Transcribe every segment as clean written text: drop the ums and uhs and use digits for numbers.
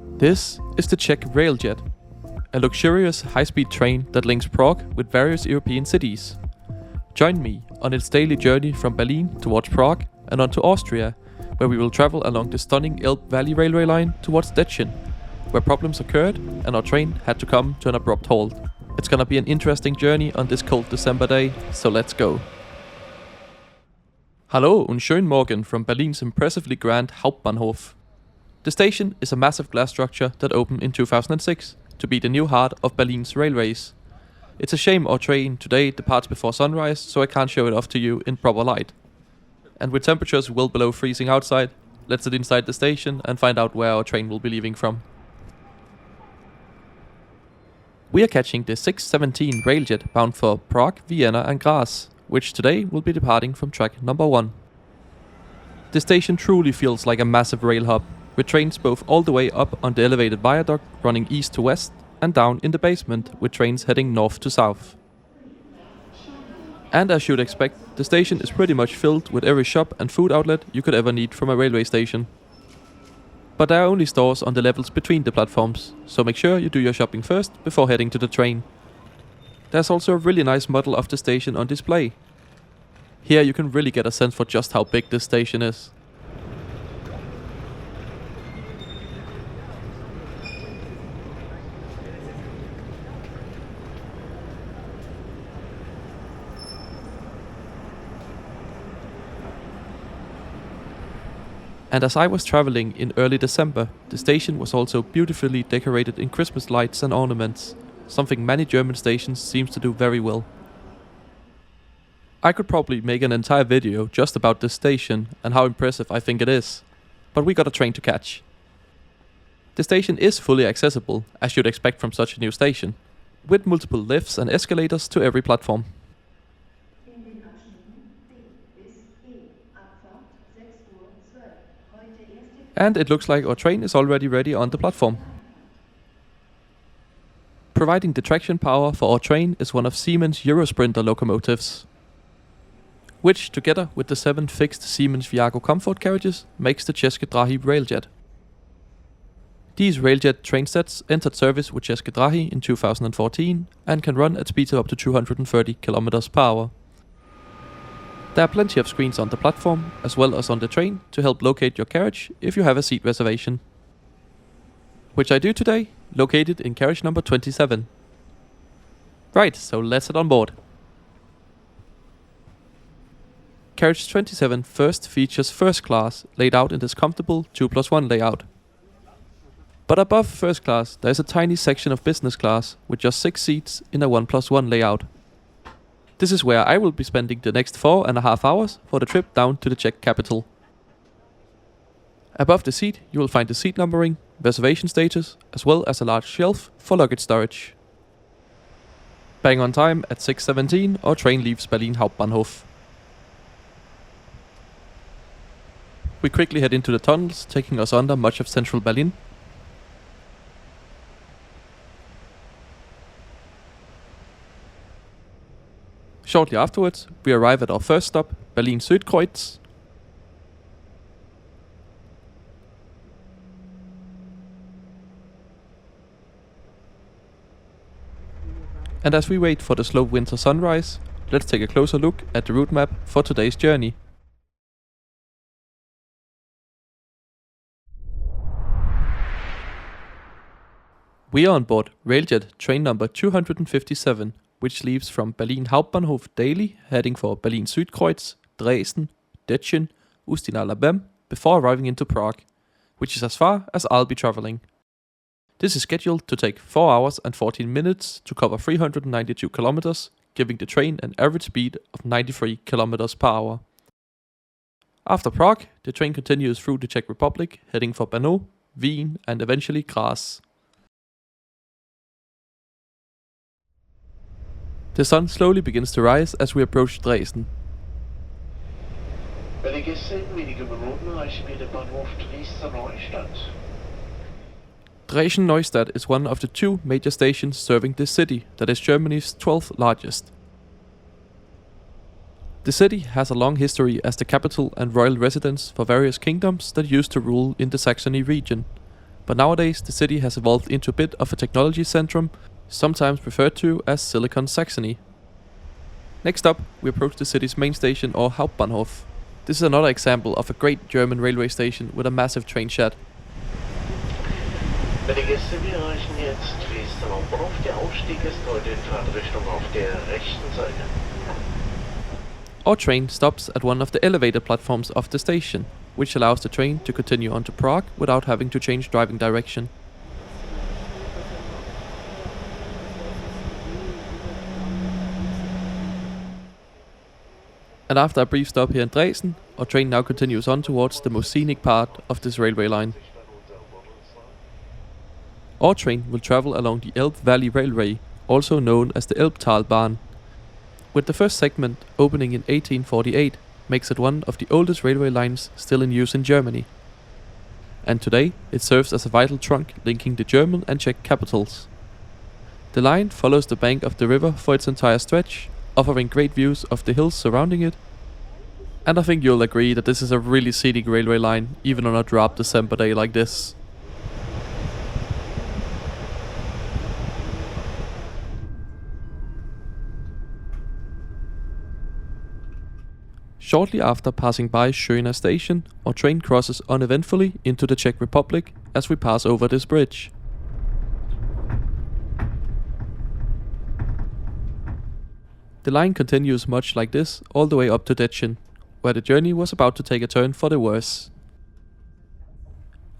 This is the Czech Railjet, a luxurious high-speed train that links Prague with various European cities. Join me on its daily journey from Berlin towards Prague and on to Austria, where we will travel along the stunning Elbe Valley railway line towards Stettin, where problems occurred and our train had to come to an abrupt halt. It's gonna be an interesting journey on this cold December day, so let's go. Hallo und schönen Morgen from Berlin's impressively grand Hauptbahnhof. The station is a massive glass structure that opened in 2006 to be the new heart of Berlin's railways. It's a shame our train today departs before sunrise, so I can't show it off to you in proper light. And with temperatures well below freezing outside, let's sit inside the station and find out where our train will be leaving from. We are catching the 617 Railjet bound for Prague, Vienna and Graz, which today will be departing from track number 1. The station truly feels like a massive rail hub, with trains both all the way up on the elevated viaduct running east to west and down in the basement with trains heading north to south. And as you'd expect, the station is pretty much filled with every shop and food outlet you could ever need from a railway station. But there are only stores on the levels between the platforms, so make sure you do your shopping first before heading to the train. There's also a really nice model of the station on display. Here you can really get a sense for just how big this station is. And as I was traveling in early December, the station was also beautifully decorated in Christmas lights and ornaments, something many German stations seems to do very well. I could probably make an entire video just about this station and how impressive I think it is, but we got a train to catch. The station is fully accessible, as you'd expect from such a new station, with multiple lifts and escalators to every platform. And it looks like our train is already ready on the platform. Providing the traction power for our train is one of Siemens EuroSprinter locomotives, which together with the 7 fixed Siemens Viago comfort carriages makes the České dráhy Railjet. These Railjet train sets entered service with České dráhy in 2014 and can run at speeds of up to 230 km per hour. There are plenty of screens on the platform, as well as on the train, to help locate your carriage if you have a seat reservation. Which I do today, located in carriage number 27. Right, so let's head on board. Carriage 27 first features first class, laid out in this comfortable 2+1 layout. But above first class, there is a tiny section of business class, with just 6 seats in a 1+1 layout. This is where I will be spending the next 4.5 hours for the trip down to the Czech capital. Above the seat you will find the seat numbering, reservation status, as well as a large shelf for luggage storage. Bang on time at 6:17 our train leaves Berlin Hauptbahnhof. We quickly head into the tunnels, taking us under much of central Berlin. Shortly afterwards, we arrive at our first stop, Berlin Südkreuz. And as we wait for the slow winter sunrise, let's take a closer look at the route map for today's journey. We are on board Railjet train number 257, which leaves from Berlin Hauptbahnhof daily, heading for Berlin Südkreuz, Dresden, Stettin, Ústí-nad-Labem, before arriving into Prague, which is as far as I'll be traveling. This is scheduled to take 4 hours and 14 minutes to cover 392 kilometers, giving the train an average speed of 93 kilometers per hour. After Prague, the train continues through the Czech Republic, heading for Brno, Wien and eventually Graz. The sun slowly begins to rise as we approach Dresden. Dresden-Neustadt is one of the 2 major stations serving this city, that is Germany's 12th largest. The city has a long history as the capital and royal residence for various kingdoms that used to rule in the Saxony region, but nowadays the city has evolved into a bit of a technology centrum, sometimes referred to as Silicon Saxony. Next up, we approach the city's main station or Hauptbahnhof. This is another example of a great German railway station with a massive train shed. Meine Gäste, wir erreichen jetzt Dresden Hauptbahnhof. Der Ausstieg ist heute in Fahrtrichtung auf der rechten Seite. Our train stops at one of the elevator platforms of the station, which allows the train to continue on to Prague without having to change driving direction. And after a brief stop here in Dresden, our train now continues on towards the most scenic part of this railway line. Our train will travel along the Elbe Valley Railway, also known as the Elbtalbahn, with the first segment opening in 1848, makes it one of the oldest railway lines still in use in Germany. And today it serves as a vital trunk linking the German and Czech capitals. The line follows the bank of the river for its entire stretch, offering great views of the hills surrounding it. And I think you'll agree that this is a really scenic railway line, even on a drab December day like this. Shortly after passing by Schöna station, our train crosses uneventfully into the Czech Republic as we pass over this bridge. The line continues much like this all the way up to Detchen, where the journey was about to take a turn for the worse.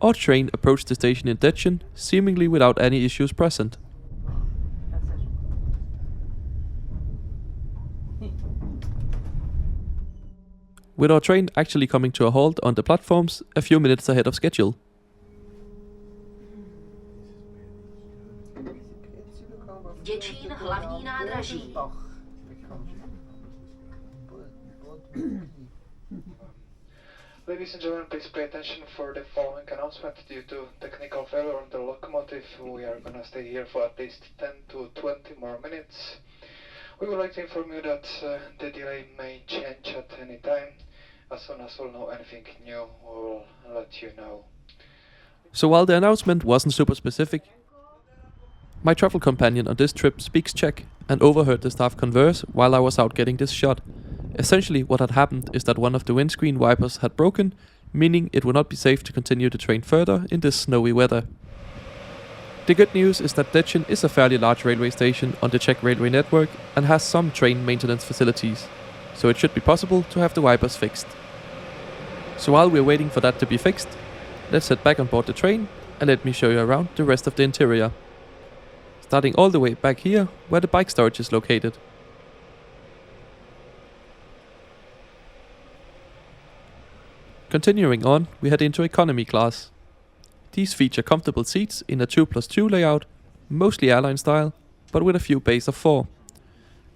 Our train approached the station in Detchen seemingly without any issues present. With our train actually coming to a halt on the platforms a few minutes ahead of schedule. Děčín hlavní nádraží. Ladies and gentlemen, please pay attention for the following announcement. Due to technical failure on the locomotive, we are gonna stay here for at least 10 to 20 more minutes. We would like to inform you that the delay may change at any time. As soon as we'll know anything new, we'll let you know. So while the announcement wasn't super specific, my travel companion on this trip speaks Czech and overheard the staff converse while I was out getting this shot. Essentially what had happened is that one of the windscreen wipers had broken, meaning it would not be safe to continue the train further in this snowy weather. The good news is that Detchen is a fairly large railway station on the Czech railway network and has some train maintenance facilities, so it should be possible to have the wipers fixed. So while we're waiting for that to be fixed, let's head back on board the train and let me show you around the rest of the interior. Starting all the way back here where the bike storage is located. Continuing on, we head into economy class. These feature comfortable seats in a 2+2 layout, mostly airline style, but with a few bays of 4.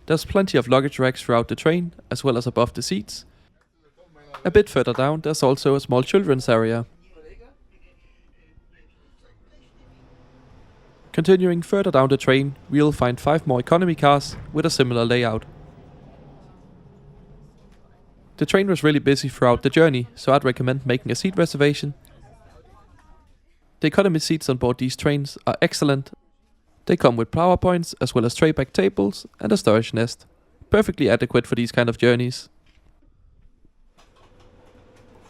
There's plenty of luggage racks throughout the train, as well as above the seats. A bit further down there's also a small children's area. Continuing further down the train, we'll find 5 more economy cars with a similar layout. The train was really busy throughout the journey, so I'd recommend making a seat reservation. The economy seats on board these trains are excellent. They come with power points as well as tray back tables and a storage nest. Perfectly adequate for these kind of journeys.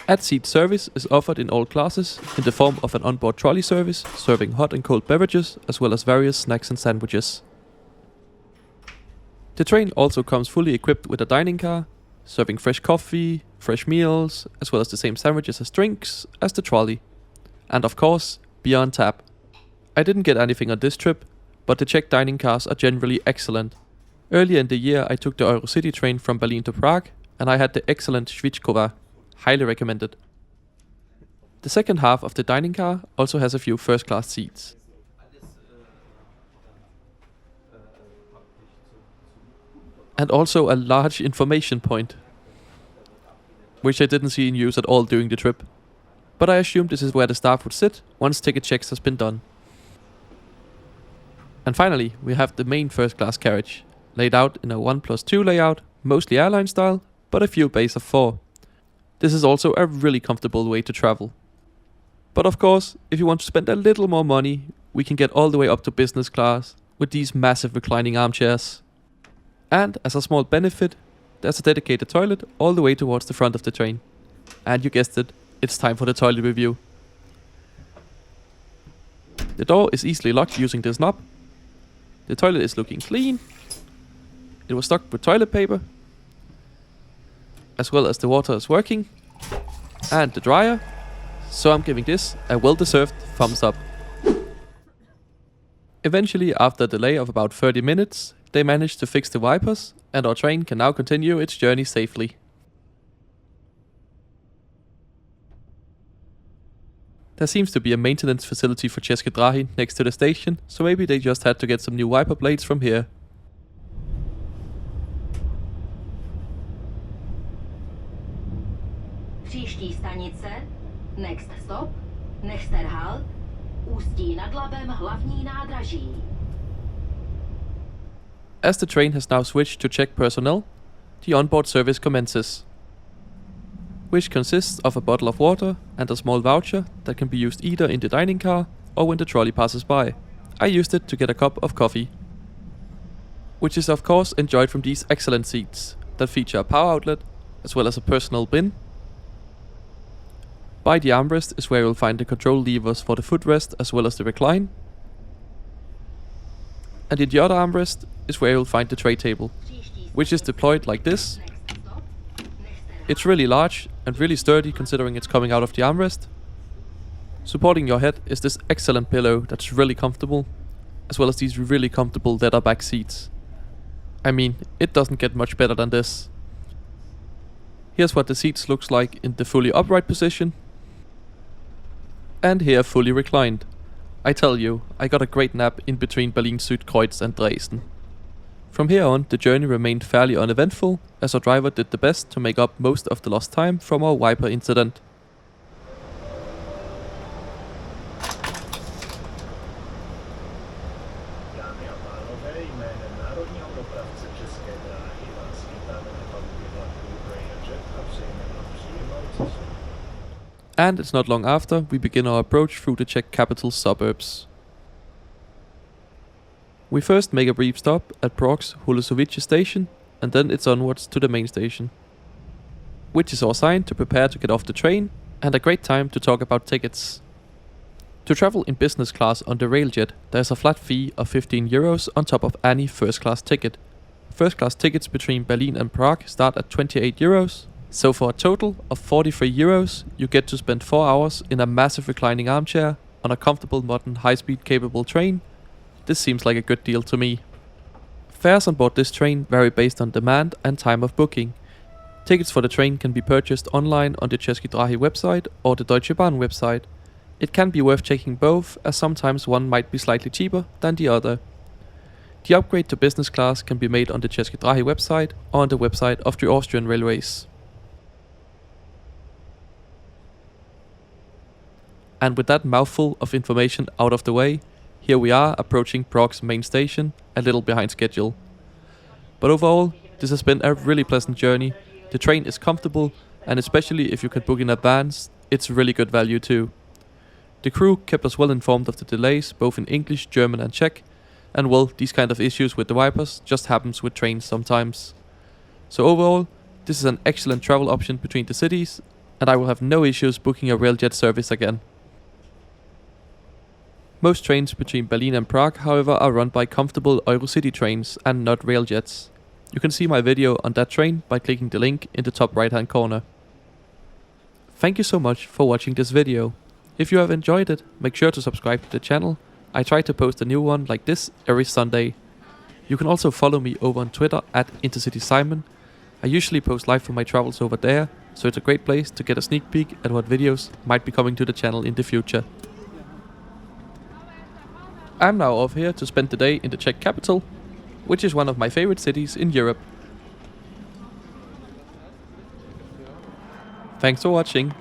At-seat service is offered in all classes in the form of an onboard trolley service serving hot and cold beverages as well as various snacks and sandwiches. The train also comes fully equipped with a dining car, serving fresh coffee, fresh meals, as well as the same sandwiches as drinks as the trolley. And of course, beer on tap. I didn't get anything on this trip, but the Czech dining cars are generally excellent. Earlier in the year I took the Eurocity train from Berlin to Prague and I had the excellent Svíčková. Highly recommended. The second half of the dining car also has a few first class seats. And also a large information point, which I didn't see in use at all during the trip. But I assumed this is where the staff would sit once ticket checks has been done. And finally, we have the main first class carriage, laid out in a 1+2 layout, mostly airline style, but a few bays of 4. This is also a really comfortable way to travel. But of course, if you want to spend a little more money, we can get all the way up to business class with these massive reclining armchairs. And as a small benefit, there's a dedicated toilet all the way towards the front of the train. And you guessed it, it's time for the toilet review. The door is easily locked using this knob. The toilet is looking clean. It was stocked with toilet paper, as well as the water is working, and the dryer. So I'm giving this a well-deserved thumbs up. Eventually, after a delay of about 30 minutes, they managed to fix the wipers, and our train can now continue its journey safely. There seems to be a maintenance facility for České dráhy next to the station, so maybe they just had to get some new wiper blades from here. Příští stanice, next stop, next halt, Ústí nad Labem hlavní nádraží. As the train has now switched to Czech personnel, the onboard service commences, which consists of a bottle of water and a small voucher that can be used either in the dining car or when the trolley passes by. I used it to get a cup of coffee, which is of course enjoyed from these excellent seats that feature a power outlet as well as a personal bin. By the armrest is where you'll find the control levers for the footrest as well as the recline. And in the other armrest is where you'll find the tray table, which is deployed like this. It's really large and really sturdy considering it's coming out of the armrest. Supporting your head is this excellent pillow that's really comfortable, as well as these really comfortable leather back seats. I mean, it doesn't get much better than this. Here's what the seats looks like in the fully upright position, and here fully reclined. I tell you, I got a great nap in between Berlin Südkreuz and Dresden. From here on, the journey remained fairly uneventful, as our driver did the best to make up most of the lost time from our wiper incident. Dámy a pánové, jménem národního dopravce České dráhy vás vítáme na palubě vlaku Railjet a přejeme vám příjemnou cestu. And it's not long after we begin our approach through the Czech capital suburbs. We first make a brief stop at Prague's Holosovice station, and then it's onwards to the main station, which is our sign to prepare to get off the train, and a great time to talk about tickets. To travel in business class on the Railjet, there's a flat fee of 15 euros on top of any first class ticket. First class tickets between Berlin and Prague start at 28 euros, so for a total of 43 euros, you get to spend 4 hours in a massive reclining armchair on a comfortable modern high-speed capable train. This seems like a good deal to me. Fares on board this train vary based on demand and time of booking. Tickets for the train can be purchased online on the České dráhy website or the Deutsche Bahn website. It can be worth checking both, as sometimes one might be slightly cheaper than the other. The upgrade to business class can be made on the České dráhy website or on the website of the Austrian Railways. And with that mouthful of information out of the way, here we are approaching Prague's main station, a little behind schedule. But overall, this has been a really pleasant journey. The train is comfortable, and especially if you can book in advance, it's really good value too. The crew kept us well informed of the delays, both in English, German and Czech, and well, these kind of issues with the wipers just happens with trains sometimes. So overall, this is an excellent travel option between the cities, and I will have no issues booking a Railjet service again. Most trains between Berlin and Prague, however, are run by comfortable Eurocity trains and not Railjets. You can see my video on that train by clicking the link in the top right hand corner. Thank you so much for watching this video. If you have enjoyed it, make sure to subscribe to the channel. I try to post a new one like this every Sunday. You can also follow me over on Twitter at IntercitySimon. I usually post live from my travels over there, so it's a great place to get a sneak peek at what videos might be coming to the channel in the future. I'm now off here to spend the day in the Czech capital, which is one of my favorite cities in Europe. Thanks for watching.